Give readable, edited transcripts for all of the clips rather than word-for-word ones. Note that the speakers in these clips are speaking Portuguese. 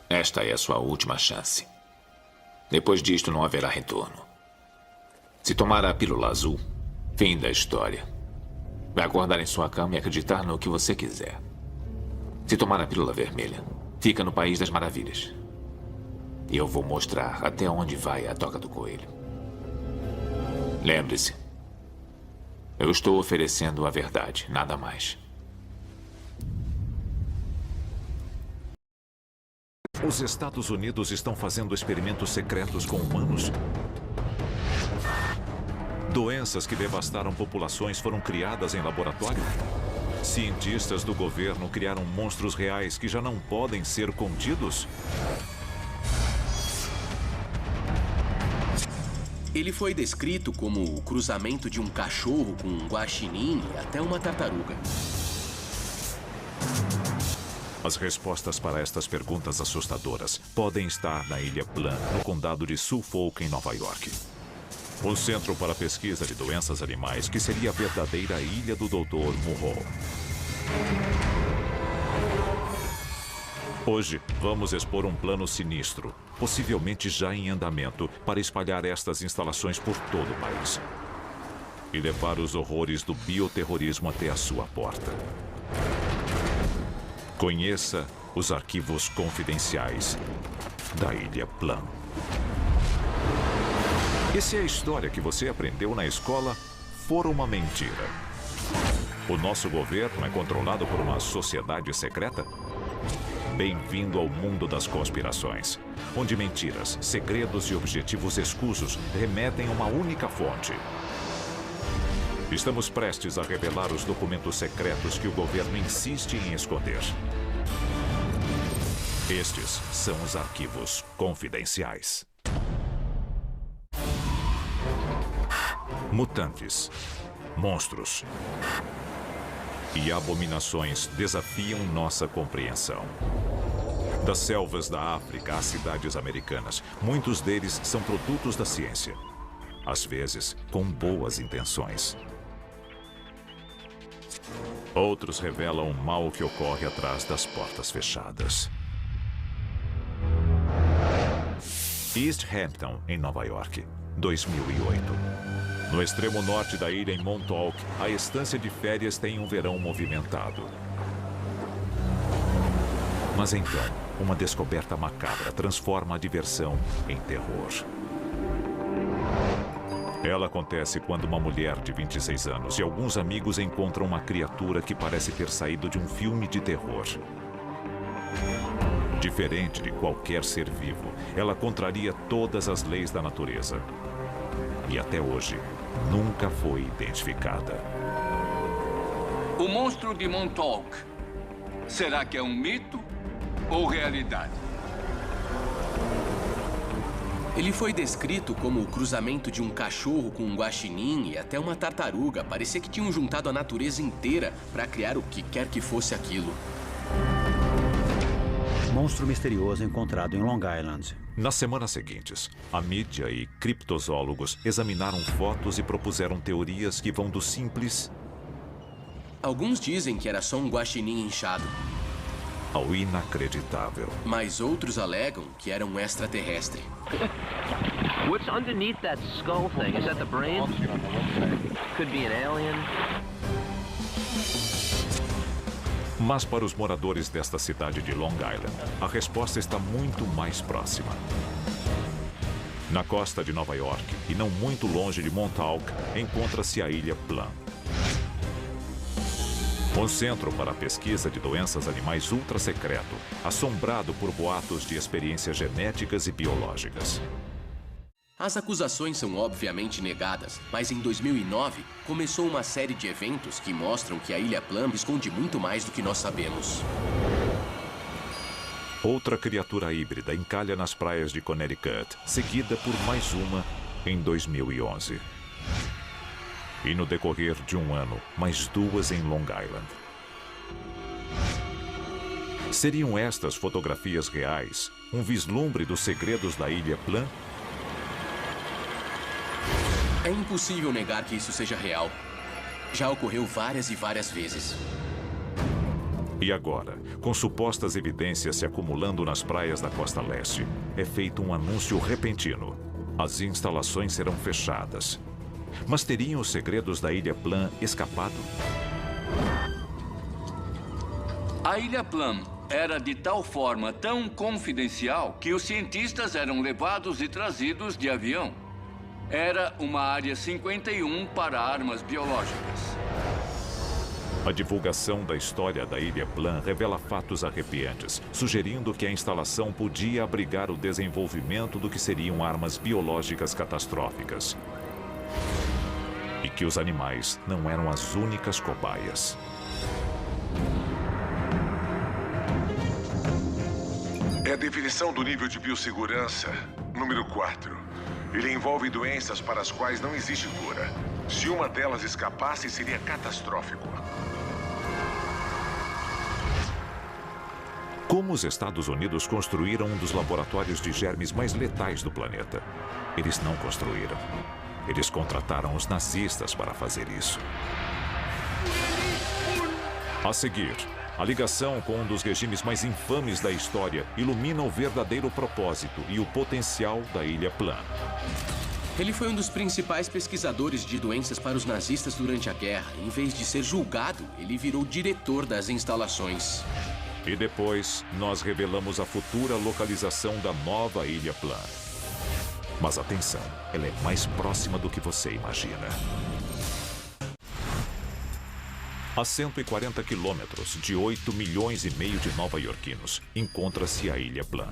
Esta é a sua última chance. Depois disto, não haverá retorno. Se tomar a pílula azul, fim da história. Vai acordar em sua cama e acreditar no que você quiser. Se tomar a pílula vermelha, fica no País das Maravilhas. E eu vou mostrar até onde vai a toca do coelho. Lembre-se, eu estou oferecendo a verdade, nada mais. Os Estados Unidos estão fazendo experimentos secretos com humanos. Doenças que devastaram populações foram criadas em laboratório. Cientistas do governo criaram monstros reais que já não podem ser contidos. Ele foi descrito como o cruzamento de um cachorro com um guaxinim e até uma tartaruga. As respostas para estas perguntas assustadoras podem estar na Ilha Plan, no condado de Suffolk, em Nova York. Um centro para pesquisa de doenças animais que seria a verdadeira ilha do Dr. Moreau. Hoje, vamos expor um plano sinistro, possivelmente já em andamento, para espalhar estas instalações por todo o país. E levar os horrores do bioterrorismo até a sua porta. Conheça os arquivos confidenciais da Ilha Plan. E se a história que você aprendeu na escola for uma mentira? O nosso governo é controlado por uma sociedade secreta? Bem-vindo ao mundo das conspirações, onde mentiras, segredos e objetivos escusos remetem a uma única fonte. Estamos prestes a revelar os documentos secretos que o governo insiste em esconder. Estes são os arquivos confidenciais. Mutantes, monstros e abominações desafiam nossa compreensão. Das selvas da África às cidades americanas, muitos deles são produtos da ciência. Às vezes, com boas intenções. Outros revelam o mal que ocorre atrás das portas fechadas. East Hampton, em Nova York, 2008. No extremo norte da ilha, em Montauk, a estância de férias tem um verão movimentado. Mas então, uma descoberta macabra transforma a diversão em terror. Ela acontece quando uma mulher de 26 anos e alguns amigos encontram uma criatura que parece ter saído de um filme de terror. Diferente de qualquer ser vivo, ela contraria todas as leis da natureza. E até hoje, nunca foi identificada. O monstro de Montauk. Será que é um mito ou realidade? Ele foi descrito como o cruzamento de um cachorro com um guaxinim e até uma tartaruga. Parecia que tinham juntado a natureza inteira para criar o que quer que fosse aquilo. Monstro misterioso encontrado em Long Island. Nas semanas seguintes, a mídia e criptozoólogos examinaram fotos e propuseram teorias que vão do simples Alguns dizem que era só um guaxinim inchado, ao inacreditável. mas outros alegam que era um extraterrestre. What's underneath that skull thing? Is that the brain? Could be an alien. Mas para os moradores desta cidade de Long Island, a resposta está muito mais próxima. Na costa de Nova York, e não muito longe de Montauk, encontra-se a Ilha Plan. Um centro para a pesquisa de doenças animais ultra secreto, assombrado por boatos de experiências genéticas e biológicas. As acusações são obviamente negadas, mas em 2009 começou uma série de eventos que mostram que a Ilha Plan esconde muito mais do que nós sabemos. Outra criatura híbrida encalha nas praias de Connecticut, seguida por mais uma em 2011. E no decorrer de um ano, mais duas em Long Island. Seriam estas fotografias reais um vislumbre dos segredos da Ilha Plan? É impossível negar que isso seja real. Já ocorreu várias e várias vezes. E agora, com supostas evidências se acumulando nas praias da costa leste, é feito um anúncio repentino. As instalações serão fechadas. Mas teriam os segredos da Ilha Plum escapado? A Ilha Plum era de tal forma tão confidencial que os cientistas eram levados e trazidos de avião. Era uma área 51 para armas biológicas. A divulgação da história da Ilha Plum revela fatos arrepiantes, sugerindo que a instalação podia abrigar o desenvolvimento do que seriam armas biológicas catastróficas. E que os animais não eram as únicas cobaias. É a definição do nível de biossegurança, número 4. Ele envolve doenças para as quais não existe cura. Se uma delas escapasse, seria catastrófico. Como os Estados Unidos construíram um dos laboratórios de germes mais letais do planeta? Eles não construíram. Eles contrataram os nazistas para fazer isso. A seguir, a ligação com um dos regimes mais infames da história ilumina o verdadeiro propósito e o potencial da Ilha Plum. Ele foi um dos principais pesquisadores de doenças para os nazistas durante a guerra. Em vez de ser julgado, ele virou diretor das instalações. E depois, nós revelamos a futura localização da nova Ilha Plum. Mas atenção, ela é mais próxima do que você imagina. A 140 quilômetros de 8 milhões e meio de nova-iorquinos, encontra-se a Ilha Plum.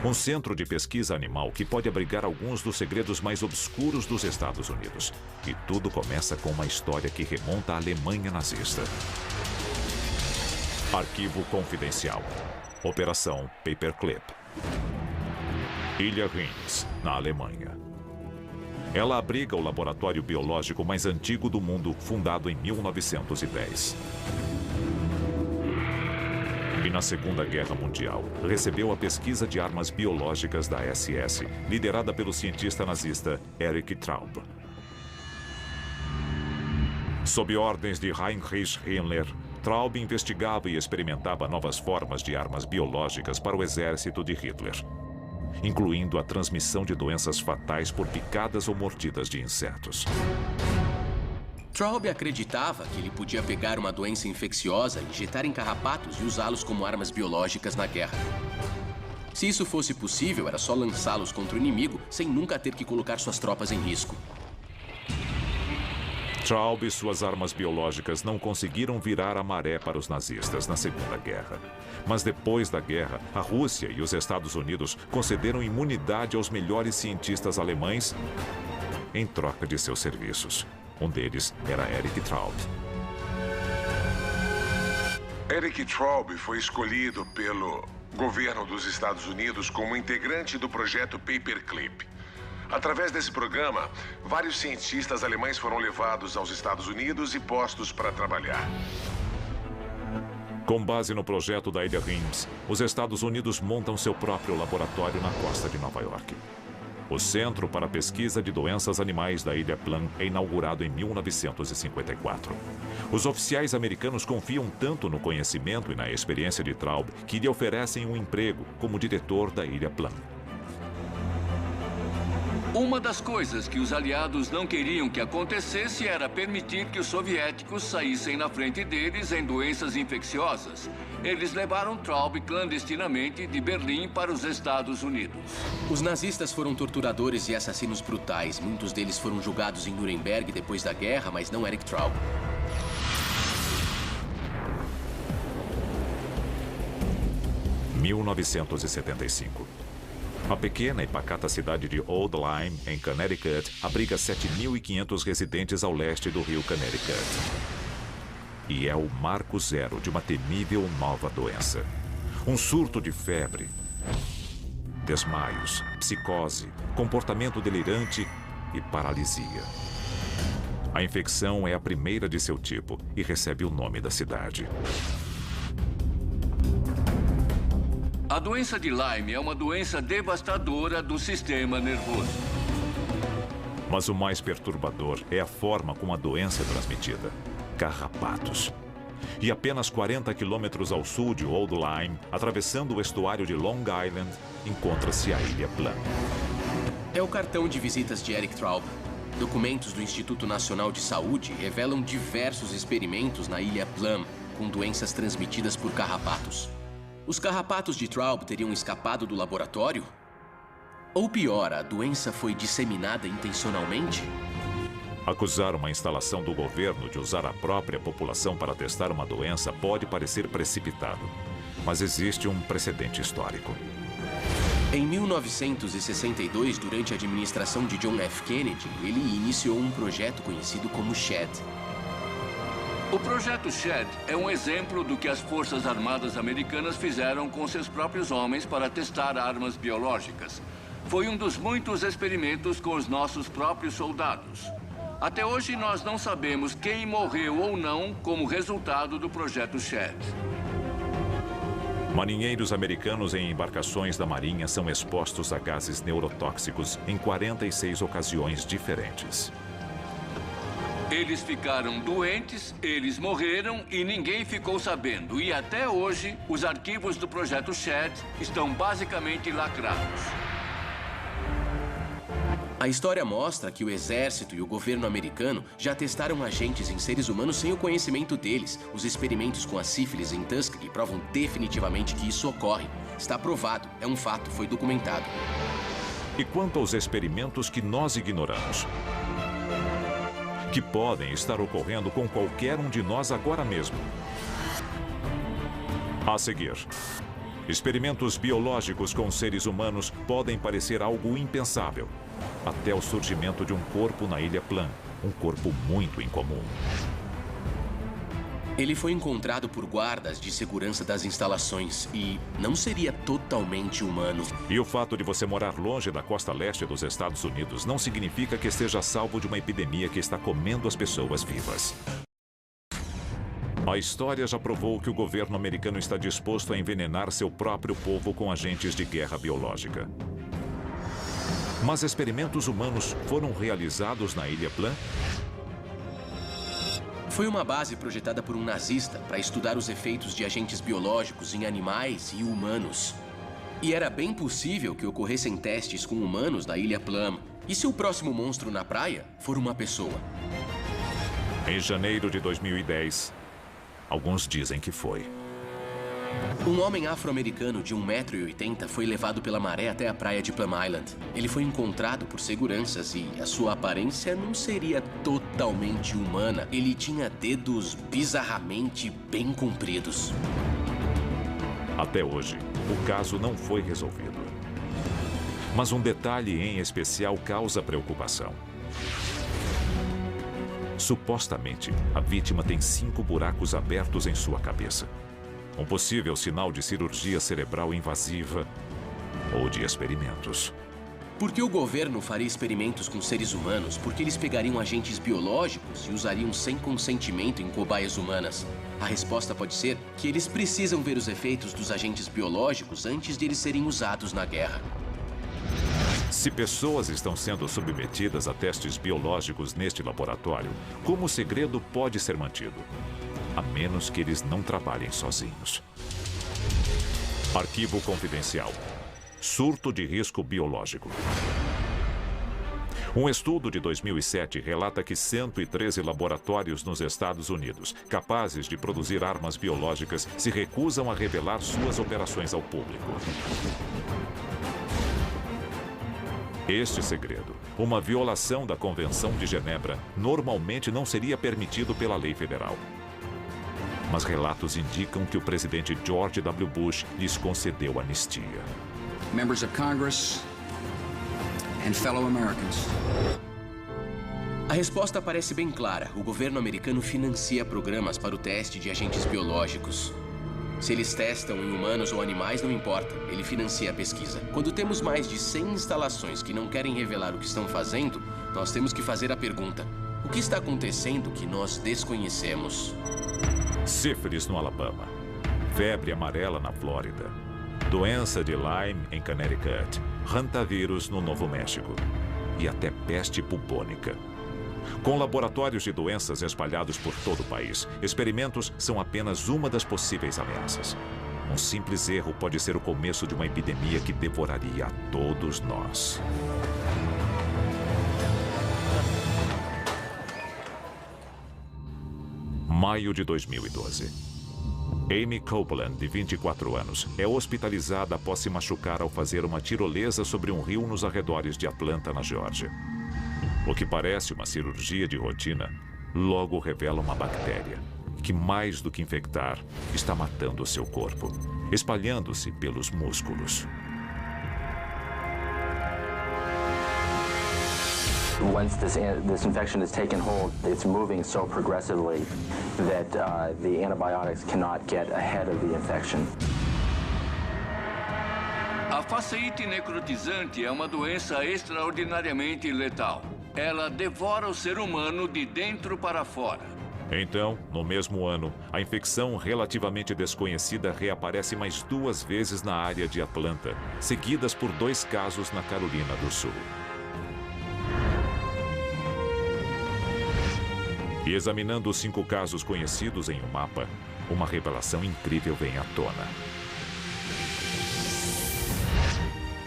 Um centro de pesquisa animal que pode abrigar alguns dos segredos mais obscuros dos Estados Unidos. E tudo começa com uma história que remonta à Alemanha nazista. Arquivo confidencial. Operação Paperclip. Ilha Reims, na Alemanha. Ela abriga o laboratório biológico mais antigo do mundo, fundado em 1910. E na Segunda Guerra Mundial, recebeu a pesquisa de armas biológicas da SS, liderada pelo cientista nazista Erich Traub. Sob ordens de Heinrich Himmler, Traub investigava e experimentava novas formas de armas biológicas para o exército de Hitler, incluindo a transmissão de doenças fatais por picadas ou mordidas de insetos. Traub acreditava que ele podia pegar uma doença infecciosa, injetar em carrapatos e usá-los como armas biológicas na guerra. Se isso fosse possível, era só lançá-los contra o inimigo sem nunca ter que colocar suas tropas em risco. Traub e suas armas biológicas não conseguiram virar a maré para os nazistas na Segunda Guerra. Mas depois da guerra, a Rússia e os Estados Unidos concederam imunidade aos melhores cientistas alemães em troca de seus serviços. Um deles era Erich Traub. Erich Traub foi escolhido pelo governo dos Estados Unidos como integrante do projeto Paperclip. Através desse programa, vários cientistas alemães foram levados aos Estados Unidos e postos para trabalhar. Com base no projeto da Ilha Reims, os Estados Unidos montam seu próprio laboratório na costa de Nova York. O Centro para a Pesquisa de Doenças Animais da Ilha Plum é inaugurado em 1954. Os oficiais americanos confiam tanto no conhecimento e na experiência de Traub que lhe oferecem um emprego como diretor da Ilha Plum. Uma das coisas que os aliados não queriam que acontecesse era permitir que os soviéticos saíssem na frente deles em doenças infecciosas. Eles levaram Traub clandestinamente de Berlim para os Estados Unidos. Os nazistas foram torturadores e assassinos brutais. Muitos deles foram julgados em Nuremberg depois da guerra, mas não Erich Traub. Em 1975. A pequena e pacata cidade de Old Lyme, em Connecticut, abriga 7.500 residentes ao leste do rio Connecticut. E é o marco zero de uma temível nova doença. Um surto de febre, desmaios, psicose, comportamento delirante e paralisia. A infecção é a primeira de seu tipo e recebe o nome da cidade. A doença de Lyme é uma doença devastadora do sistema nervoso. Mas o mais perturbador é a forma como a doença é transmitida. Carrapatos. E apenas 40 quilômetros ao sul de Old Lyme, atravessando o estuário de Long Island, encontra-se a Ilha Plum. É o cartão de visitas de Eric Traub. Documentos do Instituto Nacional de Saúde revelam diversos experimentos na Ilha Plum com doenças transmitidas por carrapatos. Os carrapatos de Traub teriam escapado do laboratório? Ou pior, a doença foi disseminada intencionalmente? Acusar uma instalação do governo de usar a própria população para testar uma doença pode parecer precipitado, mas existe um precedente histórico. Em 1962, durante a administração de John F. Kennedy, ele iniciou um projeto conhecido como SHED. O projeto SHED é um exemplo do que as Forças Armadas Americanas fizeram com seus próprios homens para testar armas biológicas. Foi um dos muitos experimentos com os nossos próprios soldados. Até hoje, nós não sabemos quem morreu ou não como resultado do projeto SHED. Marinheiros americanos em embarcações da Marinha são expostos a gases neurotóxicos em 46 ocasiões diferentes. Eles ficaram doentes, eles morreram e ninguém ficou sabendo. E até hoje, os arquivos do projeto SHED estão basicamente lacrados. A história mostra que o exército e o governo americano já testaram agentes em seres humanos sem o conhecimento deles. Os experimentos com a sífilis em Tuskegee provam definitivamente que isso ocorre. Está provado, é um fato, foi documentado. E quanto aos experimentos que nós ignoramos? Que podem estar ocorrendo com qualquer um de nós agora mesmo. A seguir, experimentos biológicos com seres humanos podem parecer algo impensável, até o surgimento de um corpo na Ilha Plum, um corpo muito incomum. Ele foi encontrado por guardas de segurança das instalações e não seria totalmente humano. E o fato de você morar longe da costa leste dos Estados Unidos não significa que esteja a salvo de uma epidemia que está comendo as pessoas vivas. A história já provou que o governo americano está disposto a envenenar seu próprio povo com agentes de guerra biológica. Mas experimentos humanos foram realizados na Ilha Plum? Foi uma base projetada por um nazista para estudar os efeitos de agentes biológicos em animais e humanos. E era bem possível que ocorressem testes com humanos na Ilha Plum. E se o próximo monstro na praia for uma pessoa? Em janeiro de 2010, alguns dizem que foi. Um homem afro-americano de 1,80 m foi levado pela maré até a praia de Plum Island. Ele foi encontrado por seguranças e a sua aparência não seria totalmente humana. Ele tinha dedos bizarramente bem compridos. Até hoje, o caso não foi resolvido. Mas um detalhe em especial causa preocupação. Supostamente, a vítima tem 5 buracos abertos em sua cabeça. Um possível sinal de cirurgia cerebral invasiva ou de experimentos. Por que o governo faria experimentos com seres humanos? Porque eles pegariam agentes biológicos e usariam sem consentimento em cobaias humanas. A resposta pode ser que eles precisam ver os efeitos dos agentes biológicos antes de eles serem usados na guerra. Se pessoas estão sendo submetidas a testes biológicos neste laboratório, como o segredo pode ser mantido? A menos que eles não trabalhem sozinhos. Arquivo confidencial. Surto de risco biológico. Um estudo de 2007 relata que 113 laboratórios nos Estados Unidos, capazes de produzir armas biológicas, se recusam a revelar suas operações ao público. Este segredo, uma violação da Convenção de Genebra, normalmente não seria permitido pela lei federal. Mas relatos indicam que o presidente George W. Bush lhes concedeu anistia. Members of Congress and fellow Americans. A resposta parece bem clara. O governo americano financia programas para o teste de agentes biológicos. Se eles testam em humanos ou animais, não importa. Ele financia a pesquisa. Quando temos mais de 100 instalações que não querem revelar o que estão fazendo, nós temos que fazer a pergunta: o que está acontecendo que nós desconhecemos? Sífilis no Alabama, febre amarela na Flórida, doença de Lyme em Connecticut, hantavírus no Novo México e até peste bubônica. Com laboratórios de doenças espalhados por todo o país, experimentos são apenas uma das possíveis ameaças. Um simples erro pode ser o começo de uma epidemia que devoraria a todos nós. Maio de 2012. Amy Copeland, de 24 anos, é hospitalizada após se machucar ao fazer uma tirolesa sobre um rio nos arredores de Atlanta, na Geórgia. O que parece uma cirurgia de rotina, logo revela uma bactéria que, mais do que infectar, está matando o seu corpo, espalhando-se pelos músculos. Once this infection has taken hold, it's moving so progressively that the antibiotics cannot get ahead of the infection. A faceite necrotizante é uma doença extraordinariamente letal. Ela devora o ser humano de dentro para fora. Então, no mesmo ano, a infecção relativamente desconhecida reaparece mais 2 vezes na área de Atlanta, seguidas por 2 casos na Carolina do Sul. E examinando os 5 casos conhecidos em um mapa, uma revelação incrível vem à tona.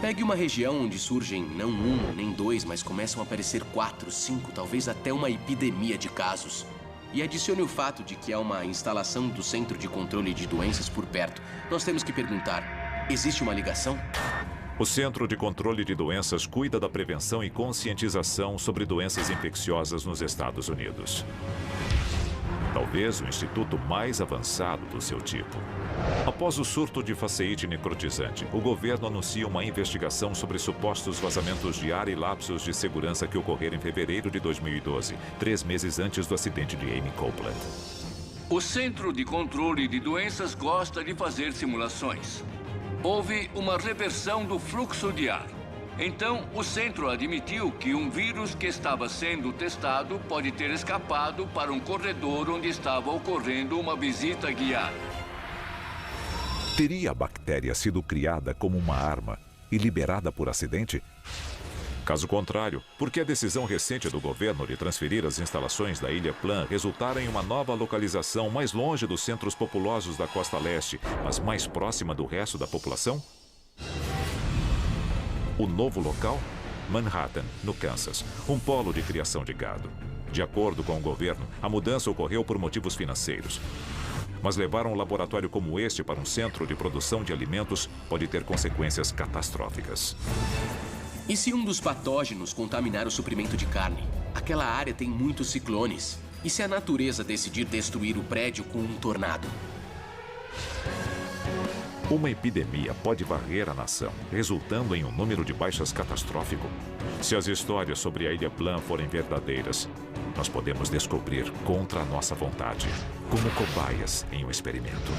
Pegue uma região onde surgem não 1 nem 2, mas começam a aparecer 4, 5, talvez até uma epidemia de casos. E adicione o fato de que há uma instalação do Centro de Controle de Doenças por perto. Nós temos que perguntar, existe uma ligação? O Centro de Controle de Doenças cuida da prevenção e conscientização sobre doenças infecciosas nos Estados Unidos. Talvez o instituto mais avançado do seu tipo. Após o surto de faceite necrotizante, o governo anuncia uma investigação sobre supostos vazamentos de ar e lapsos de segurança que ocorreram em fevereiro de 2012, 3 meses antes do acidente de Amy Copeland. O Centro de Controle de Doenças gosta de fazer simulações. Houve uma reversão do fluxo de ar. Então, o centro admitiu que um vírus que estava sendo testado pode ter escapado para um corredor onde estava ocorrendo uma visita guiada. Teria a bactéria sido criada como uma arma e liberada por acidente? Caso contrário, por que a decisão recente do governo de transferir as instalações da Ilha Plan resultara em uma nova localização mais longe dos centros populosos da costa leste, mas mais próxima do resto da população? O novo local? Manhattan, no Kansas, um polo de criação de gado. De acordo com o governo, a mudança ocorreu por motivos financeiros. Mas levar um laboratório como este para um centro de produção de alimentos pode ter consequências catastróficas. E se um dos patógenos contaminar o suprimento de carne? Aquela área tem muitos ciclones. E se a natureza decidir destruir o prédio com um tornado? Uma epidemia pode varrer a nação, resultando em um número de baixas catastrófico. Se as histórias sobre a Ilha Plan forem verdadeiras, nós podemos descobrir contra a nossa vontade, como cobaias em um experimento.